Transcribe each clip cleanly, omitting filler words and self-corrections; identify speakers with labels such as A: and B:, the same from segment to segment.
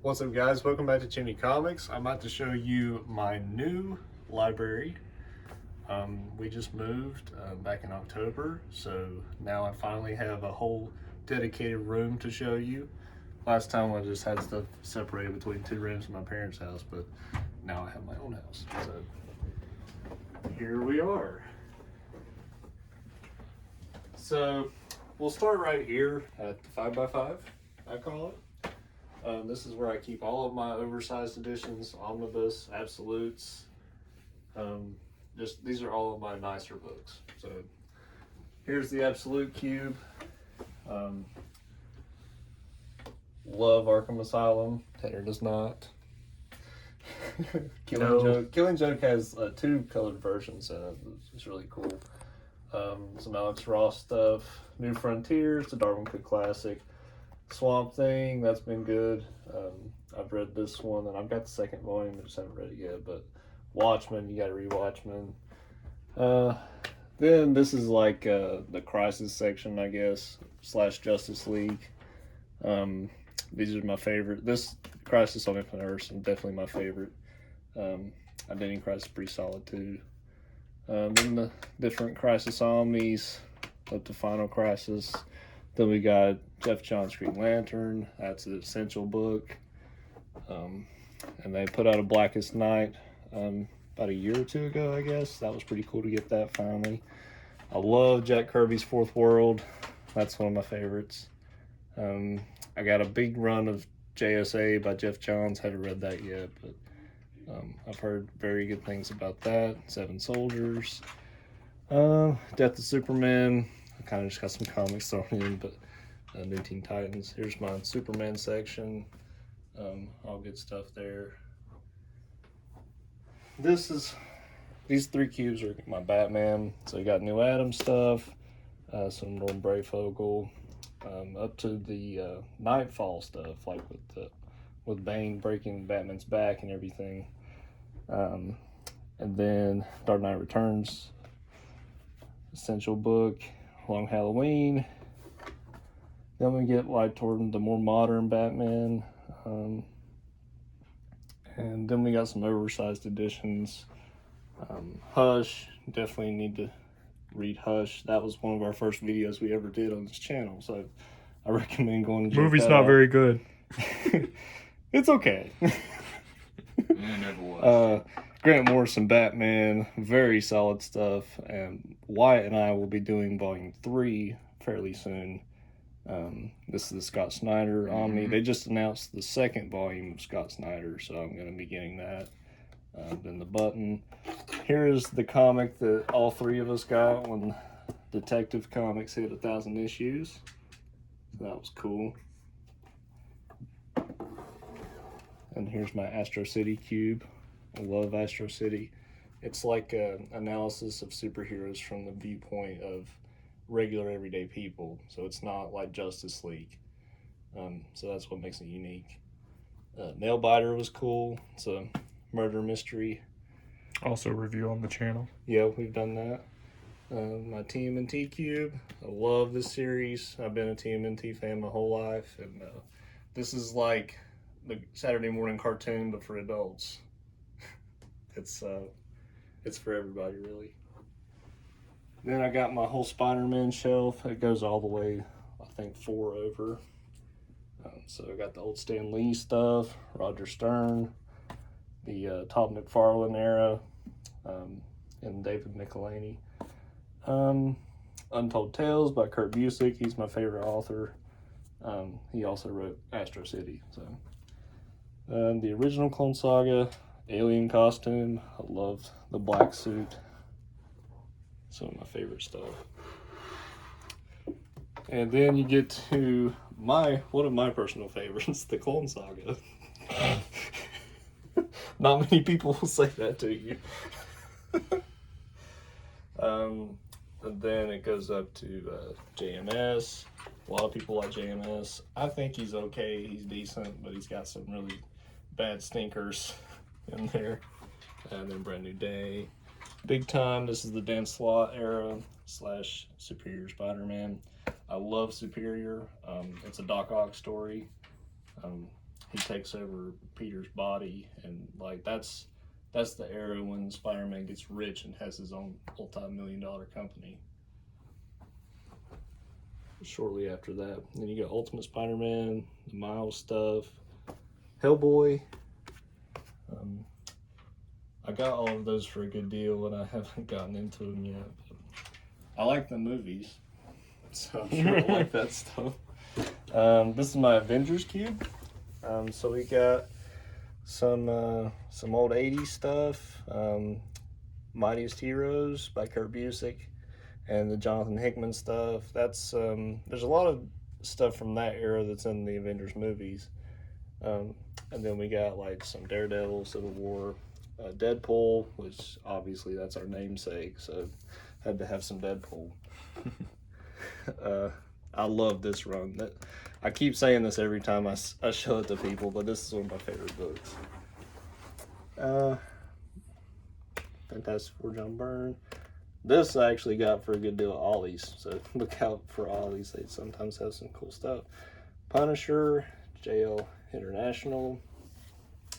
A: What's up, guys? Welcome back to ChimiComics. I'm about to show you my new library. We just moved back in October, so now I finally have a whole dedicated room to show you. Last time I just had stuff separated between two rooms in my parents' house, but now I have my own house. So here we are. So we'll start right here at the 5x5, I call it. This is where I keep all of my oversized editions, omnibus, absolutes. These are all of my nicer books. So here's the absolute cube. Love Arkham Asylum. Tanner does not. Killing Joke has two colored versions in it. It's really cool. Some Alex Ross stuff. New Frontiers, the Darwin Cook Classic. Swamp Thing, that's been good. I've read this one and I've got the second volume, I just haven't read it yet. But Watchmen, you gotta read Watchmen. Then this is like the Crisis section, I guess, / Justice League. These are my favorite. This Crisis on Infinite Earths is definitely my favorite. Identity Crisis is pretty solid too. Then the different Crisis Omnis up to Final Crisis. Then we got Jeff Johns' Green Lantern. That's an essential book. And they put out a Blackest Night about a year or two ago, I guess. That was pretty cool to get that finally. I love Jack Kirby's Fourth World. That's one of my favorites. I got a big run of JSA by Jeff Johns. Haven't read that yet, but I've heard very good things about that. Seven Soldiers. Death of Superman. I kind of just got some comics thrown in, but New Teen Titans. Here's my Superman section. All good stuff there. These three cubes are my Batman. So you got New Adam stuff, some Norm Brayfogle, up to the Nightfall stuff, like with Bane breaking Batman's back and everything. And then Dark Knight Returns, essential book. Long Halloween. Then we get like toward the more modern Batman. And then we got some oversized editions. Hush, definitely need to read Hush. That was one of our first videos we ever did on this channel, so I recommend going to check
B: Movie's
A: that
B: not
A: out.
B: very good.
A: It's okay.
C: It never was.
A: Grant Morrison Batman, very solid stuff, and Wyatt and I will be doing volume 3 fairly soon. This is the Scott Snyder Omni. They just announced the second volume of Scott Snyder, so I'm going to be getting that. Then the button. Here is the comic that all three of us got when Detective Comics hit 1,000 issues. So that was cool. And here's my Astro City cube. I love Astro City. It's like an analysis of superheroes from the viewpoint of regular everyday people. So it's not like Justice League. So that's what makes it unique. Nailbiter was cool. It's a murder mystery.
B: Also review on the channel.
A: Yeah, we've done that. My TMNT cube. I love this series. I've been a TMNT fan my whole life. And this is like the Saturday morning cartoon, but for adults. It's for everybody, really. Then I got my whole Spider-Man shelf. It goes all the way, I think, 4 over. So I got the old Stan Lee stuff, Roger Stern, the Todd McFarlane era, and David Michelinie. Untold Tales by Kurt Busiek. He's my favorite author. He also wrote Astro City. So the original Clone Saga. Alien costume. I love the black suit. Some of my favorite stuff. And then you get to one of my personal favorites, the Clone Saga. Not many people will say that to you. And then it goes up to JMS. A lot of people like JMS. I think he's okay. He's decent, but he's got some really bad stinkers in there. And then Brand New Day. Big Time, this is the Dan Slott era / Superior Spider-Man. I love Superior. It's a Doc Ock story. he takes over Peter's body, and like that's the era when Spider-Man gets rich and has his own multi-million-dollar company. Shortly after that, then you got Ultimate Spider-Man, the Miles stuff, Hellboy. I got all of those for a good deal, and I haven't gotten into them yet. But I like the movies, so I'm sure I like that stuff. This is my Avengers cube. So we got some old '80s stuff, Mightiest Heroes by Kurt Busiek, and the Jonathan Hickman stuff. That's there's a lot of stuff from that era that's in the Avengers movies. And then we got like some Daredevil, Civil War, Deadpool, which obviously that's our namesake, so had to have some Deadpool. I love this run. I keep saying this every time I show it to people, but this is one of my favorite books. Fantastic Four, John Byrne. This I actually got for a good deal at Ollie's, so look out for Ollie's. They sometimes have some cool stuff. Punisher, JL International.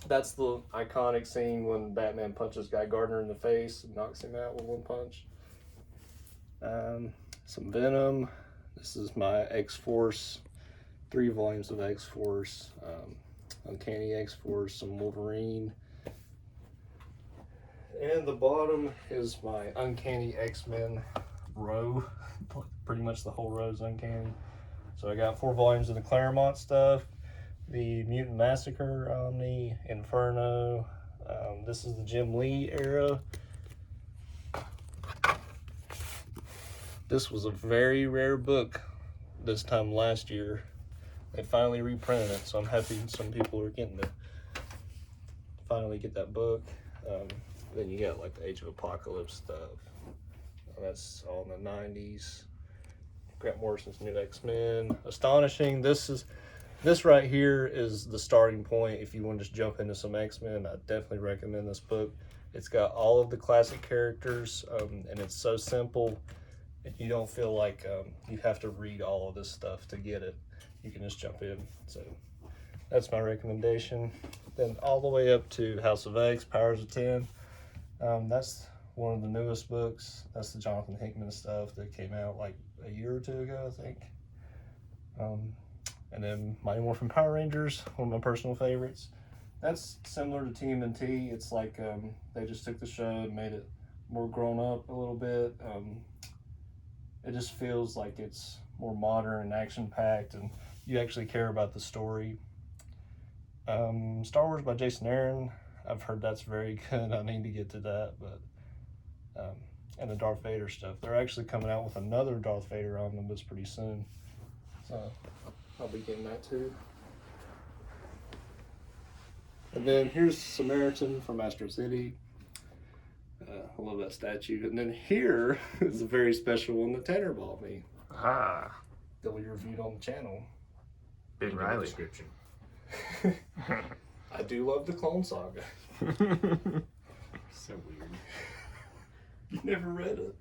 A: That's the iconic scene when Batman punches Guy Gardner in the face and knocks him out with one punch. Some Venom. This is my X-Force, 3 volumes of X-Force, Uncanny X-Force, some Wolverine. And the bottom is my Uncanny X-Men row. Pretty much the whole row is Uncanny. So I got 4 volumes of the Claremont stuff, the Mutant Massacre, Omni, Inferno. This is the Jim Lee era. This was a very rare book this time last year. They finally reprinted it, so I'm happy some people are getting to finally get that book. Then you got like the Age of Apocalypse stuff. That's all in the 90s. Grant Morrison's New X-Men. Astonishing. This right here is the starting point. If you want to just jump into some X-Men, I definitely recommend this book. It's got all of the classic characters, and it's so simple. You don't feel like you have to read all of this stuff to get it. You can just jump in. So that's my recommendation. Then all the way up to House of X, Powers of 10. That's one of the newest books. That's the Jonathan Hickman stuff that came out like a year or 2 ago, I think. And then Mighty Morphin Power Rangers, one of my personal favorites. That's similar to TMNT. It's like they just took the show and made it more grown up a little bit. It just feels like it's more modern and action-packed, and you actually care about the story. Star Wars by Jason Aaron. I've heard that's very good. I need to get to that, but and the Darth Vader stuff. They're actually coming out with another Darth Vader omnibus pretty soon, so I'll be getting that too. And then here's Samaritan from Astro City. I love that statue. And then here is a very special one that Tanner bought me.
B: Ah,
A: That we reviewed on the channel.
B: Big
C: In the
B: Riley.
C: description.
A: I do love the Clone Saga.
C: So weird.
A: You never read it.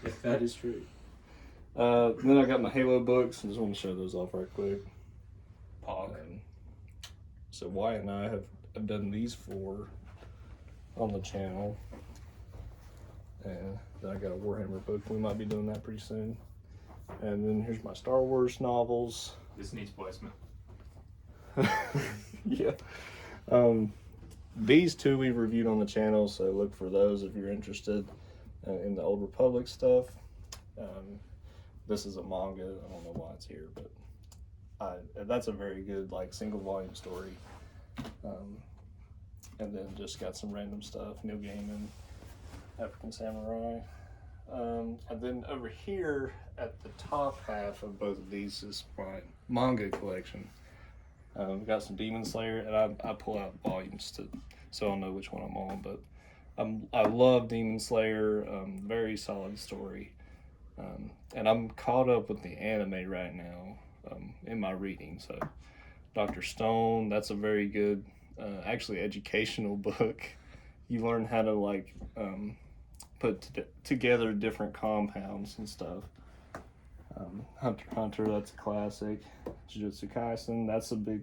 A: If that is true. Then I got my Halo books. I just want to show those off right quick. So Wyatt and I have done these 4 on the channel. And then I got a Warhammer book. We might be doing that pretty soon. And then here's my Star Wars novels.
C: This needs placement.
A: Yeah. These 2 we reviewed on the channel, so look for those if you're interested in the Old Republic stuff. This is a manga. I don't know why it's here, but that's a very good like single volume story. And then just got some random stuff, Neil Gaiman, African Samurai. And then over here at the top half of both of these is my manga collection. Got some Demon Slayer, and I pull out volumes so I'll know which one I'm on. But I love Demon Slayer. Very solid story. And I'm caught up with the anime right now in my reading. So Dr. Stone, that's a very good, actually educational book. You learn how to like put together different compounds and stuff. Hunter x Hunter, that's a classic. Jujutsu Kaisen, that's a big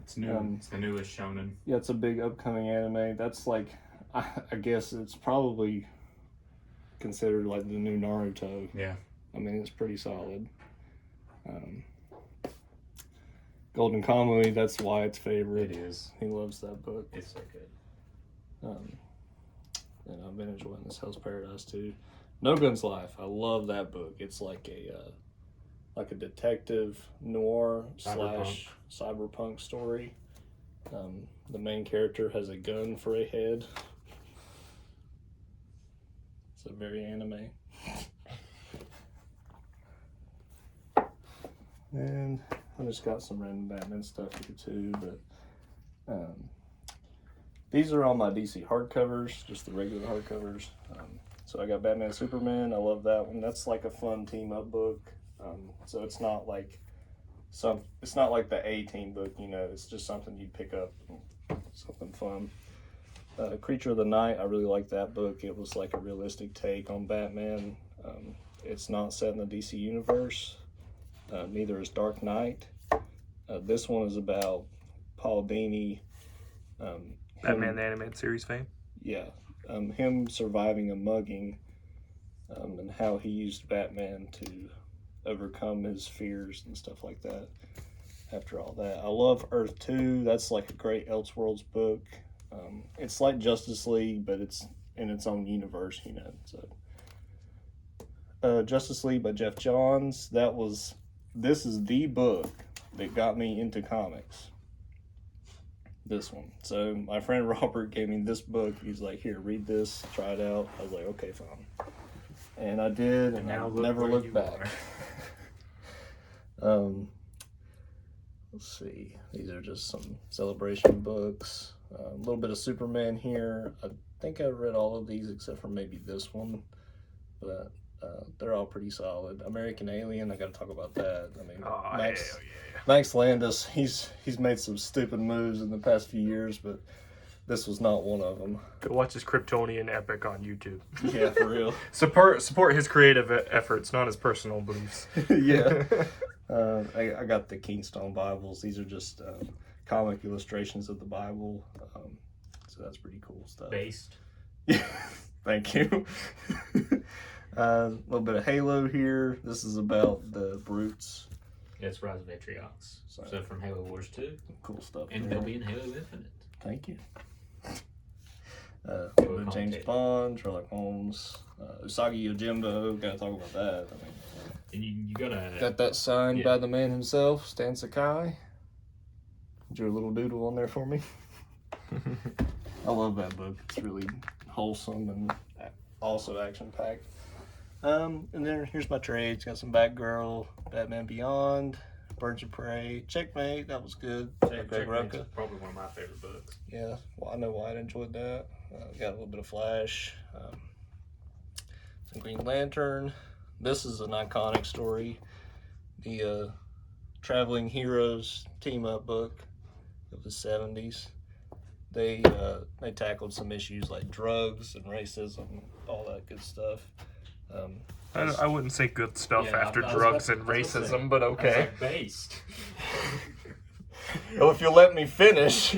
B: It's new. It's the newest shonen.
A: Yeah, it's a big upcoming anime. That's like, I guess it's probably considered like the new Naruto.
B: Yeah.
A: I mean, it's pretty solid. Golden Kamuy, that's Wyatt's favorite.
B: It is.
A: He loves that book.
B: It's so good.
A: And I've been enjoying this Hell's Paradise too. No Gun's Life. I love that book. It's like a detective noir / cyberpunk story. The main character has a gun for a head. It's a very anime. And I just got some random Batman stuff here too, but these are all my DC hardcovers, just the regular hardcovers. So I got Batman Superman. I love that one. That's like a fun team up book. So it's not like the A-Team book, you know. It's just something you'd pick up, something fun. Creature of the Night. I really like that book. It was like a realistic take on Batman. It's not set in the DC universe. Neither is Dark Knight. This one is about Paul Dini.
D: Batman the Animated Series fame?
A: Yeah. Him surviving a mugging, and how he used Batman to overcome his fears and stuff like that after all that. I love Earth 2. That's like a great Elseworlds book. It's like Justice League, but it's in its own universe, you know. So Justice League by Jeff Johns. This is the book that got me into comics. This one. So my friend Robert gave me this book. He's like, here, read this, try it out. I was like, okay, fine. And I did, and I never looked back. Let's see. These are just some celebration books. A little bit of Superman here. I think I read all of these except for maybe this one, but they're all pretty solid. American Alien, I got to talk about that. I mean, Max Landis, he's made some stupid moves in the past few years, but this was not one of them.
D: Go watch his Kryptonian epic on YouTube.
A: Yeah, for real.
D: Support his creative efforts, not his personal beliefs.
A: Yeah. I got the Keystone Bibles. These are just comic illustrations of the Bible. So that's pretty cool stuff.
B: Based.
A: Yeah. Thank you. A little bit of Halo here. This is about the Brutes.
B: Yeah, it's Rise of Atriox. So from Halo Wars 2.
A: Cool stuff.
B: And they'll be in Halo Infinite.
A: Thank you. James Bond, Sherlock Holmes, Usagi Yojimbo. Gotta talk about that. I mean,
B: and you gotta...
A: Got that signed by the man himself, Stan Sakai. Drew a little doodle on there for me. I love that book. It's really wholesome and also action-packed. And then here's my trades. Got some Batgirl, Batman Beyond, Birds of Prey, Checkmate. That was good.
B: Checkmate's probably one of my favorite books.
A: Yeah, well, I know why I enjoyed that. Got a little bit of Flash, some Green Lantern. This is an iconic story. The Traveling Heroes team-up book of the 70s. They tackled some issues like drugs and racism, all that good stuff.
D: I wouldn't say good stuff after drugs and racism, but okay.
B: Like based.
A: Well, if you'll let me finish.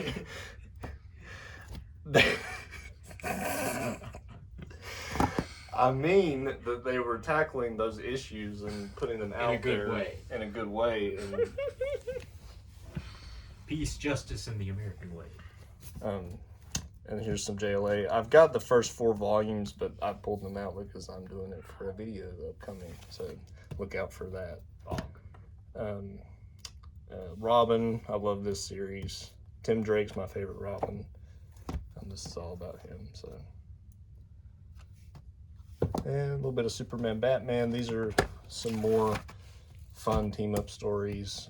A: I mean that they were tackling those issues and putting them out there in a good way. And,
B: Peace, justice, and the American way.
A: And here's some JLA. I've got the first 4 volumes, but I pulled them out because I'm doing it for a video upcoming. So look out for that. Robin, I love this series. Tim Drake's my favorite Robin. And this is all about him. So, and a little bit of Superman, Batman. These are some more fun team-up stories.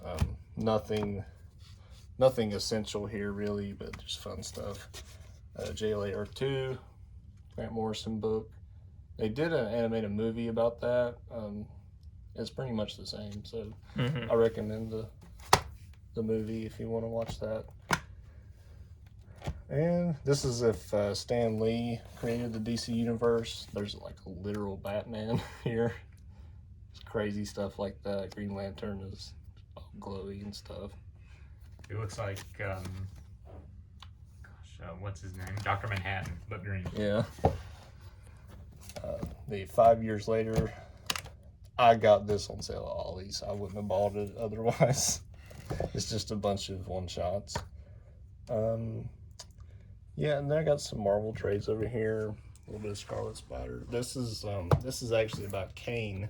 A: Nothing essential here really, but just fun stuff. JLA Earth 2, Grant Morrison book. They did an animated movie about that. It's pretty much the same, so I recommend the movie if you want to watch that. And this is if Stan Lee created the DC universe. There's like a literal Batman here. It's crazy stuff like that. Green Lantern is all glowy and stuff.
B: It looks like, what's his name? Dr. Manhattan, but green.
A: Yeah. The 5 years later, I got this on sale at Ollie's. I wouldn't have bought it otherwise. It's just a bunch of one-shots. Yeah, and then I got some Marvel trades over here. A little bit of Scarlet Spider. This is actually about Kane,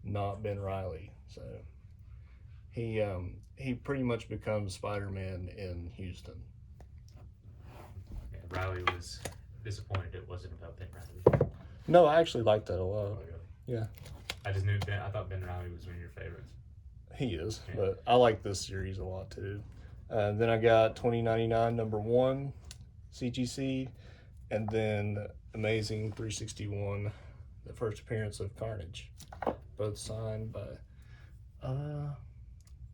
A: not Ben Reilly. So he pretty much becomes Spider-Man in Houston.
B: Yeah, Riley was disappointed it wasn't about Ben Riley.
A: No, I actually like that a lot. Yeah.
B: I thought Ben Riley was one of your favorites.
A: He is, but I like this series a lot too. Then I got 2099 #1 CGC, and then Amazing 361, the first appearance of Carnage, both signed by.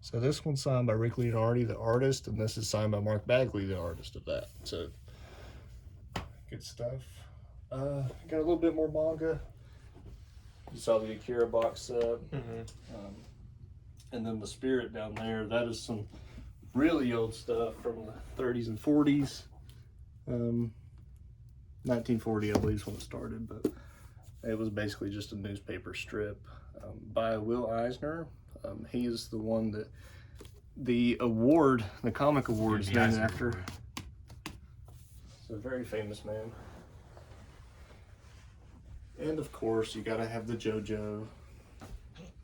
A: So this one's signed by Rick Leonardi, the artist, and this is signed by Mark Bagley, the artist of that. So good stuff. Got a little bit more manga. You saw the Akira box set. And then the Spirit down there, that is some really old stuff from the 30s and 40s. 1940, I believe, is when it started, but it was basically just a newspaper strip by Will Eisner. He is the one that the award, the comic award, is named after. It's a very famous man. And of course, you gotta have the JoJo.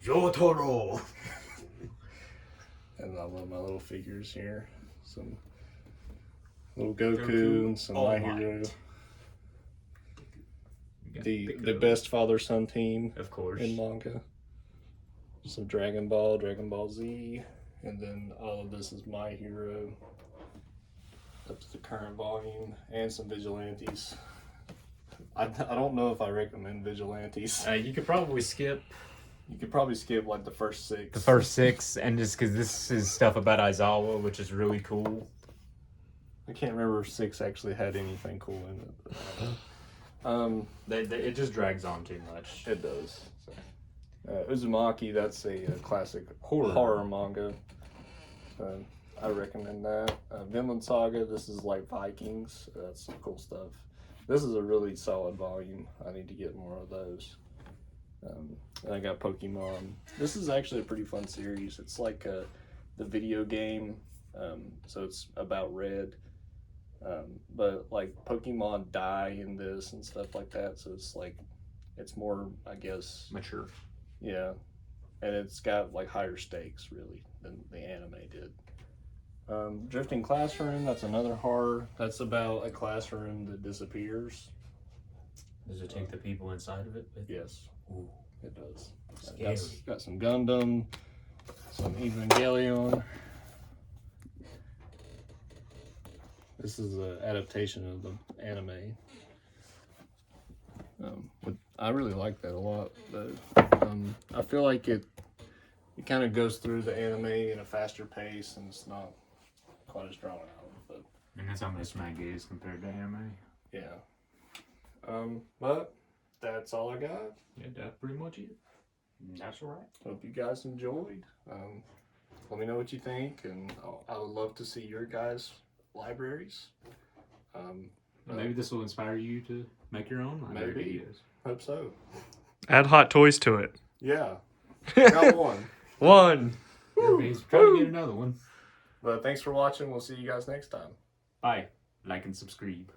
C: Jotaro!
A: And I love my little figures here. Some little Goku and some My Hero. The best father-son team,
B: of course,
A: in manga. Some Dragon Ball, Dragon Ball Z, and then all of this is My Hero up to the current volume, and some Vigilantes. I don't know if I recommend Vigilantes.
B: You could probably skip.
A: You could probably skip like the first 6.
B: The first 6, and just because this is stuff about Aizawa, which is really cool.
A: I can't remember if 6 actually had anything cool in it.
B: It just drags on too much.
A: It does. So. Uzumaki, that's a classic horror manga. So I recommend that. Vinland Saga, this is like Vikings. That's some cool stuff. This is a really solid volume. I need to get more of those. And I got Pokemon. This is actually a pretty fun series. It's like the video game. So it's about Red. But like Pokemon die in this and stuff like that. So it's like, it's more, I guess,
B: Mature.
A: Yeah. And it's got like higher stakes really than the anime did. Drifting Classroom, that's another horror. That's about a classroom that disappears.
B: Does it take the people inside of it?
A: Yes.
B: Ooh.
A: It does.
B: Scary.
A: Got some Gundam, some Evangelion. This is an adaptation of the anime. I really like that a lot, but I feel like it kind of goes through the anime in a faster pace, and it's not quite as drawn out. But
B: And that's how much Manga is compared to anime.
A: yeah. But that's all I got.
B: Yeah, that's pretty much it. That's alright.
A: Hope you guys enjoyed. Let me know what you think, and I would love to see your guys' libraries.
B: Maybe this will inspire you to make your own library
A: Maybe.
B: videos.
A: Hope so.
D: Add hot toys to it.
A: Yeah. Got one.
D: One.
B: Everybody's trying to get another one.
A: But thanks for watching. We'll see you guys next time.
B: Bye. Like and subscribe.